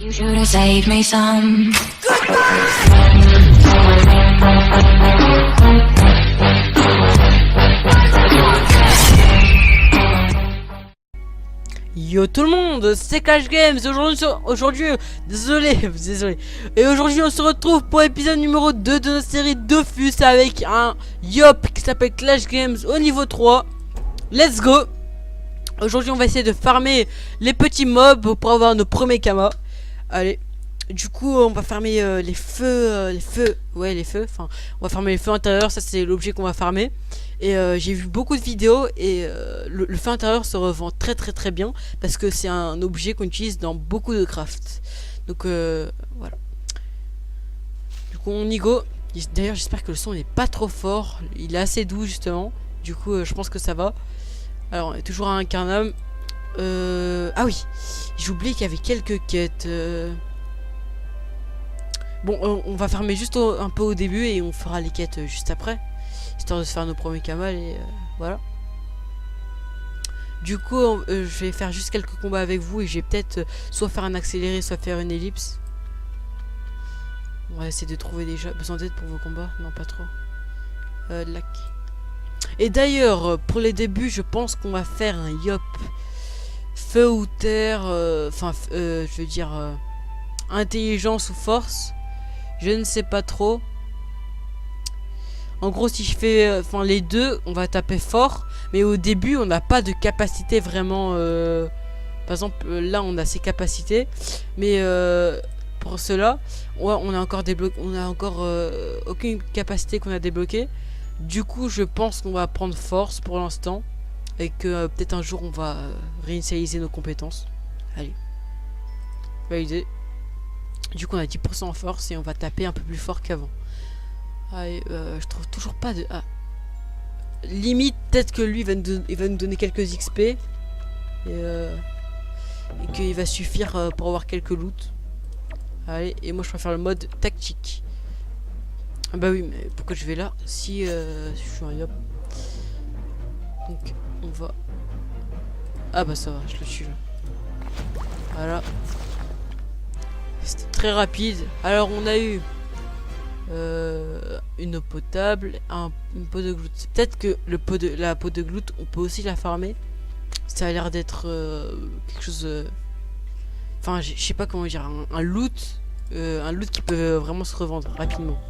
You should have saved me some. Yo tout le monde, c'est Clash Games. Aujourd'hui, désolé. Et aujourd'hui on se retrouve pour l'épisode numéro 2 de notre série Dofus avec un Yop qui s'appelle Clash Games au niveau 3. Let's go. Aujourd'hui on va essayer de farmer les petits mobs pour avoir nos premiers kamas. Allez, du coup on va farmer les feux, enfin on va farmer les feux intérieurs, ça c'est l'objet qu'on va farmer. Et j'ai vu beaucoup de vidéos et le feu intérieur se revend très bien parce que c'est un objet qu'on utilise dans beaucoup de crafts. Donc voilà. Du coup on y go. D'ailleurs j'espère que le son n'est pas trop fort. Il est assez doux justement. Du coup je pense que ça va. Alors on est toujours à un carnum. Ah oui, j'ai oublié qu'il y avait quelques quêtes. Bon on va farmer juste un peu au début et on fera les quêtes juste après, histoire de se faire nos premiers camals et voilà. Du coup je vais faire juste quelques combats avec vous et je vais peut-être soit faire un accéléré soit faire une ellipse. On va essayer de trouver déjà. Besoin d'aide pour vos combats? Non pas trop. Lac. Et d'ailleurs pour les débuts je pense qu'on va faire un Yop feu ou terre, je veux dire intelligence ou force, je ne sais pas trop. En gros si je fais les deux on va taper fort, mais au début on n'a pas de capacité vraiment. Par exemple là on a ces capacités, mais pour cela ouais, on a encore débloqué, on a encore aucune capacité qu'on a débloquée. Du coup je pense qu'on va prendre force pour l'instant et que peut-être un jour on va réinitialiser nos compétences. Allez, validé. Du coup on a 10% en force et on va taper un peu plus fort qu'avant. Allez, je trouve toujours pas de... Ah. Limite peut-être que lui il va nous donner quelques XP et qu'il va suffire pour avoir quelques loot. Allez, et moi je préfère le mode tactique. Ah bah oui, mais pourquoi je vais là si je suis un Yop? Donc on va... Ah bah ça va, je le suis là. Voilà. C'était très rapide. Alors on a eu une eau potable, une peau de gloute. Peut-être que la peau de gloute on peut aussi la farmer. Ça a l'air d'être quelque chose... Enfin je sais pas comment dire, un loot qui peut vraiment se revendre rapidement.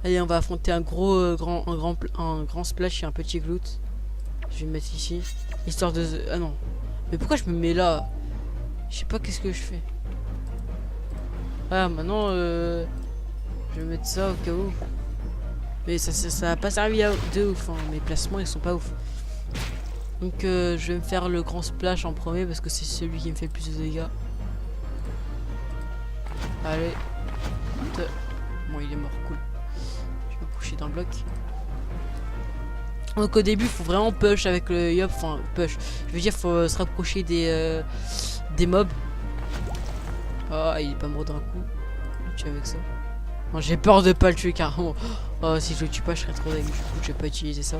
Allez on va affronter un grand splash et un petit gloute. Je vais me mettre ici, histoire de... Ah non. Mais pourquoi je me mets là? Je sais pas qu'est-ce que je fais. Ah maintenant je vais mettre ça au cas où. Mais ça a pas servi de ouf hein. Mes placements ils sont pas ouf. Donc je vais me faire le grand splash en premier parce que c'est celui qui me fait le plus de dégâts. Allez. Bon il est mort, cool. Je vais me coucher dans le bloc. Donc au début faut vraiment push avec le Yop, enfin push, je veux dire faut se rapprocher des mobs. Ah il est pas mort d'un coup. Tu avec ça? Non j'ai peur de pas le tuer carrément. Oh si je le tue pas je serais trop dingue. Du coup je vais pas utiliser ça.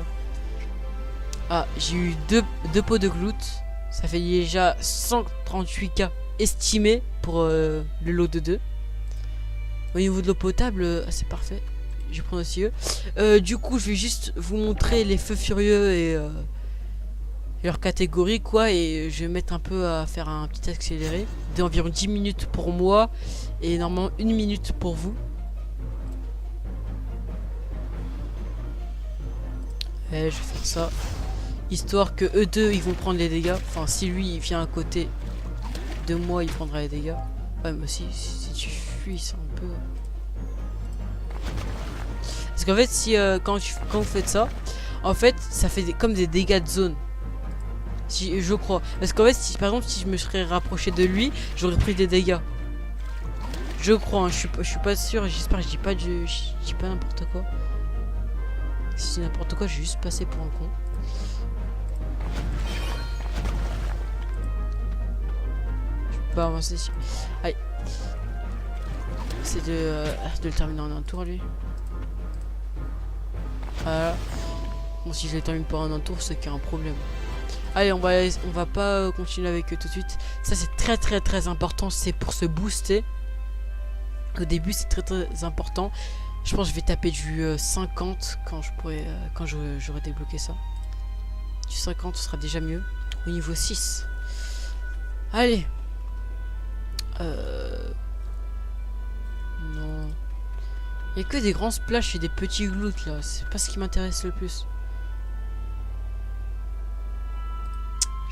Ah j'ai eu deux pots de gloute. Ça fait déjà 138k estimé pour le lot de 2. Au niveau de l'eau potable c'est parfait. Je vais prendre aussi eux. Du coup je vais juste vous montrer les feux furieux et leur catégorie quoi, et je vais mettre un peu à faire un petit accéléré d'environ 10 minutes pour moi et normalement 1 minute pour vous. Et je vais faire ça histoire que eux deux ils vont prendre les dégâts. Enfin si lui il vient à côté de moi il prendra les dégâts. Ouais mais si tu fuis c'est un peu... Parce qu'en fait si quand vous faites ça, en fait ça fait comme des dégâts de zone. Si je crois. Parce qu'en fait si par exemple si je me serais rapproché de lui, j'aurais pris des dégâts. Je crois, hein, je suis pas sûr, j'espère que je dis pas n'importe quoi. Si c'est n'importe quoi, je vais juste passer pour un con. Je peux pas avancer ici. Allez. C'est de le terminer en un tour lui. Voilà. Bon si je le termine pas en un tour c'est qu'il y a un problème. Allez, on va pas continuer avec eux tout de suite. Ça c'est très important, c'est pour se booster. Au début c'est très important. Je pense que je vais taper du 50 quand je pourrai quand j'aurai débloqué ça. Du 50 ce sera déjà mieux. Au niveau 6. Allez. Non. Il n'y a que des grands splashs et des petits glutes là. C'est pas ce qui m'intéresse le plus.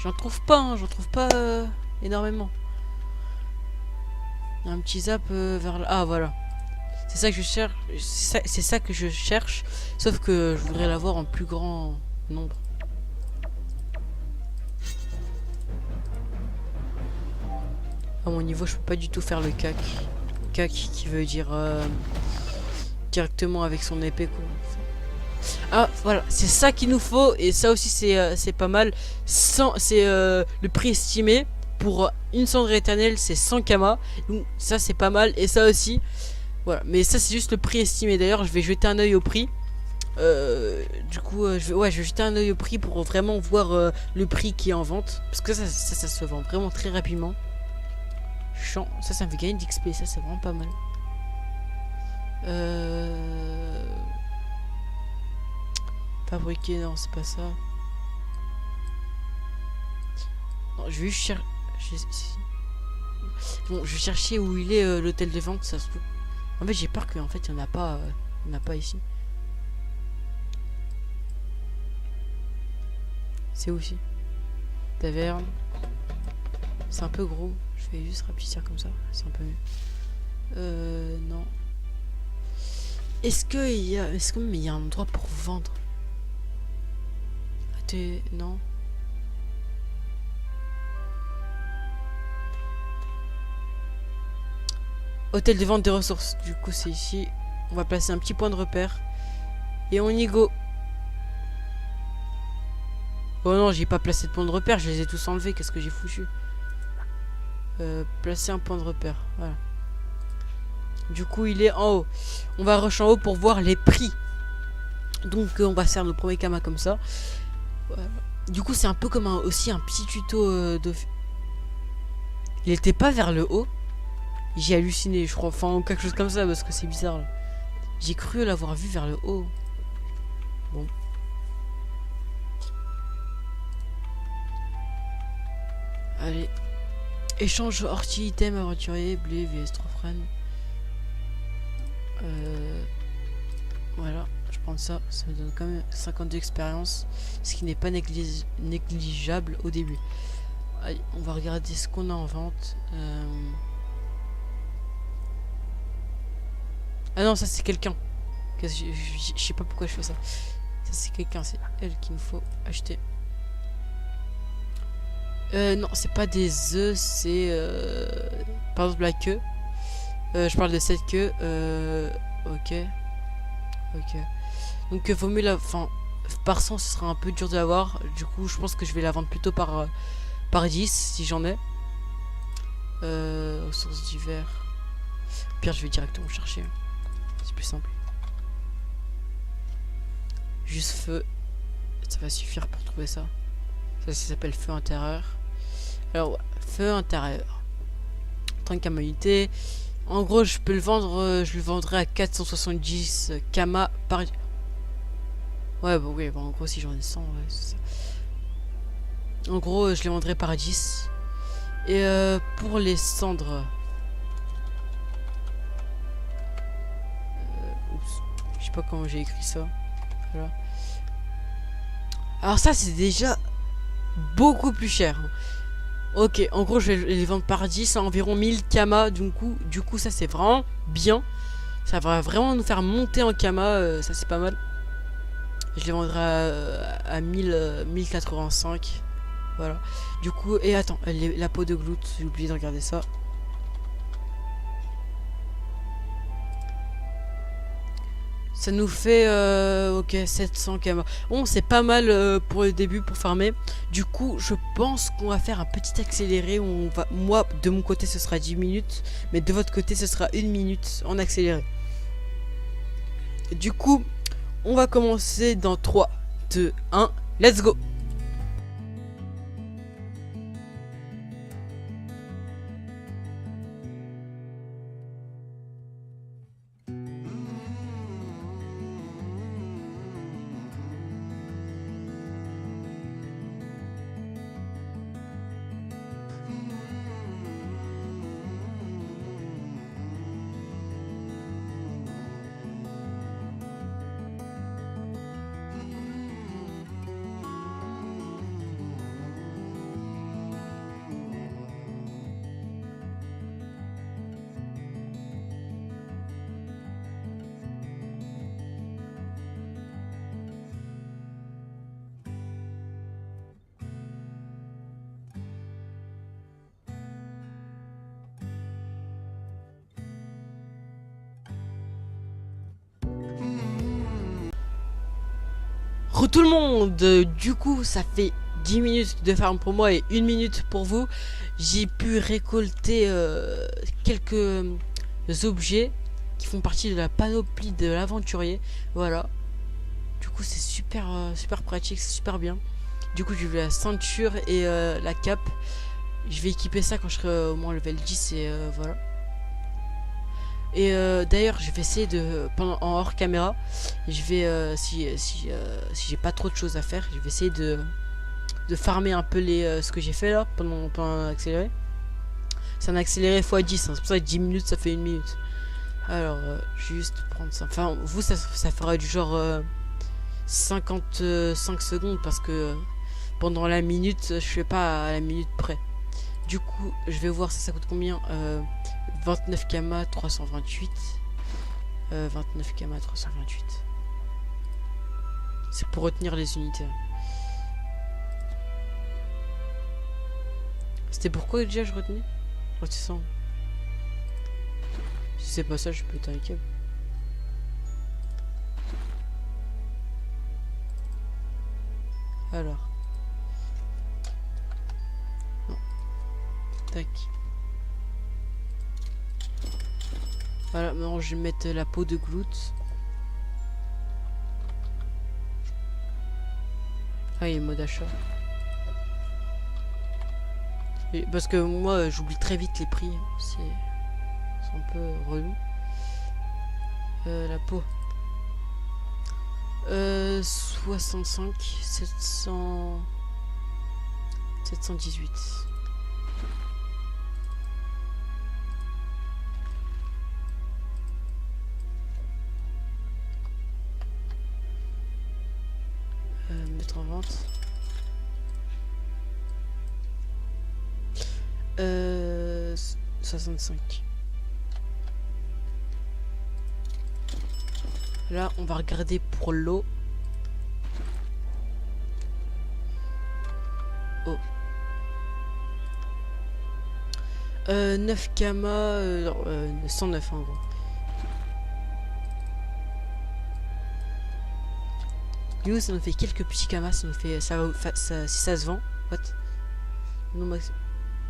J'en trouve pas, hein. J'en trouve pas énormément. Il y a un petit zap vers là. Ah voilà. C'est ça que je cherche. C'est ça que je cherche. Sauf que je voudrais l'avoir en plus grand nombre. À mon niveau, je peux pas du tout faire le cac. Cac qui veut dire directement avec son épée quoi. Ah voilà, c'est ça qu'il nous faut. Et ça aussi c'est pas mal. C'est le prix estimé pour une cendre éternelle, c'est 100 kamas. Donc ça c'est pas mal. Et ça aussi. Voilà, mais ça c'est juste le prix estimé. D'ailleurs je vais jeter un oeil au prix. Du coup je vais jeter un oeil au prix pour vraiment voir le prix qui est en vente. Parce que ça se vend vraiment très rapidement. Ça me fait gagner d'XP, ça c'est vraiment pas mal. Fabriquer, non c'est pas ça. Non, je vais juste bon, je vais chercher où il est l'hôtel de vente, ça se trouve. En fait j'ai peur qu'en fait il n'y en a pas, ici. C'est où ici? Taverne. C'est un peu gros. Je vais juste rapetisser comme ça. C'est un peu mieux. Non. Est-ce qu'il y a un endroit pour vendre? Non. Hôtel de vente des ressources. Du coup, c'est ici. On va placer un petit point de repère. Et on y go. Oh non, j'ai pas placé de point de repère. Je les ai tous enlevés. Qu'est-ce que j'ai foutu? Placer un point de repère. Voilà. Du coup, il est en haut. On va rush en haut pour voir les prix. Donc, on va faire le premier kama comme ça. Voilà. Du coup, c'est un peu comme aussi un petit tuto de... Il était pas vers le haut. J'ai halluciné, je crois. Enfin, quelque chose comme ça, parce que c'est bizarre. J'ai cru l'avoir vu vers le haut. Bon. Allez. Échange ortie, item, aventurier, blé, vs 3 frênes. Voilà, je prends ça. Ça me donne quand même 52 expérience. Ce qui n'est pas négligeable au début. Allez, on va regarder ce qu'on a en vente. Ah non, ça c'est quelqu'un. Je sais pas pourquoi je fais ça. Ça c'est quelqu'un, c'est elle qu'il nous faut acheter. Non, c'est pas des œufs, c'est par exemple la queue. Je parle de cette queue. Ok. Donc vaut mieux la... Enfin, par 100 ce sera un peu dur de l'avoir. Du coup, je pense que je vais la vendre plutôt par 10 si j'en ai. Ressources d'hiver. Au pire, je vais directement chercher. C'est plus simple. Juste feu. Ça va suffire pour trouver ça. Ça s'appelle feu intérieur. Alors, feu intérieur. 30 kama unité. En gros, je peux le vendre. Je le vendrai à 470 kama par... Ouais, bon, oui, bon, en gros, si j'en ai 100, ouais, c'est ça. En gros, je les vendrai par 10. Et pour les cendres... oups, je sais pas comment j'ai écrit ça. Voilà. Alors ça, c'est déjà beaucoup plus cher. Ok, en gros, je vais les vendre par 10 à environ 1000 kama. Du coup, ça, c'est vraiment bien. Ça va vraiment nous faire monter en kama. Ça, c'est pas mal. Je les vendrai à 1085. Voilà. Du coup, et attends, la peau de gloute, j'ai oublié de regarder ça. Ça nous fait ok 700 km. Bon, c'est pas mal pour le début pour farmer. Du coup, je pense qu'on va faire un petit accéléré. Moi, de mon côté, ce sera 10 minutes. Mais de votre côté, ce sera 1 minute en accéléré. Du coup, on va commencer dans 3, 2, 1. Let's go! Re tout le monde, du coup ça fait 10 minutes de farm pour moi et 1 minute pour vous. J'ai pu récolter quelques objets qui font partie de la panoplie de l'aventurier. Voilà. Du coup c'est super super pratique, c'est super bien. Du coup j'ai vu la ceinture et la cape. Je vais équiper ça quand je serai au moins level 10 et voilà. Et d'ailleurs je vais essayer de en hors caméra, je vais si j'ai pas trop de choses à faire, je vais essayer de farmer un peu les ce que j'ai fait là pendant un accéléré. C'est un accéléré x10, hein, c'est pour ça que 10 minutes ça fait 1 minute. Alors juste prendre ça. Enfin vous ça fera du genre 55 secondes parce que pendant la minute je fais pas à la minute près. Du coup je vais voir ça coûte combien. 29 kama 328. 29 kama 328. C'est pour retenir les unités. C'était pourquoi déjà je retenais? Oh, c'est ça. Si c'est pas ça, je peux péter un câble. Alors. Non. Tac. Voilà, maintenant je vais mettre la peau de gloute. Ah, il y a le mode achat. Et parce que moi j'oublie très vite les prix. C'est un peu relou. La peau. 65, 718. Mettre en vente. 65. Là, on va regarder pour l'eau. Oh. 9 kama, 109 en gros. Du coup, ça nous fait quelques petits kamas, ça nous fait ça, si ça se vend. What? Non,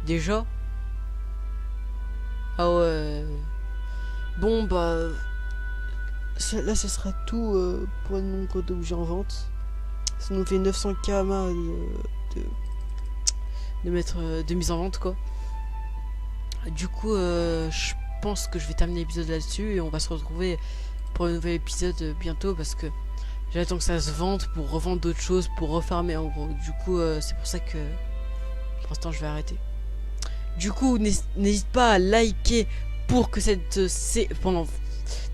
déjà. Ah ouais. Bon bah là ça sera tout pour le nombre d'objets en vente. Ça nous fait 900 kama de mise en vente quoi. Du coup je pense que je vais terminer l'épisode là-dessus et on va se retrouver pour un nouvel épisode bientôt parce que j'attends que ça se vende pour revendre d'autres choses, pour refarmer en gros. Du coup c'est pour ça que pour l'instant je vais arrêter. Du coup n'hésite pas à liker pour que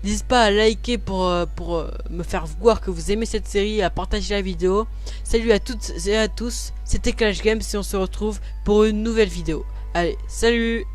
n'hésite pas à liker pour me faire voir que vous aimez cette série, à partager la vidéo. Salut à toutes et à tous, c'était Clash Games et on se retrouve pour une nouvelle vidéo. Allez, salut!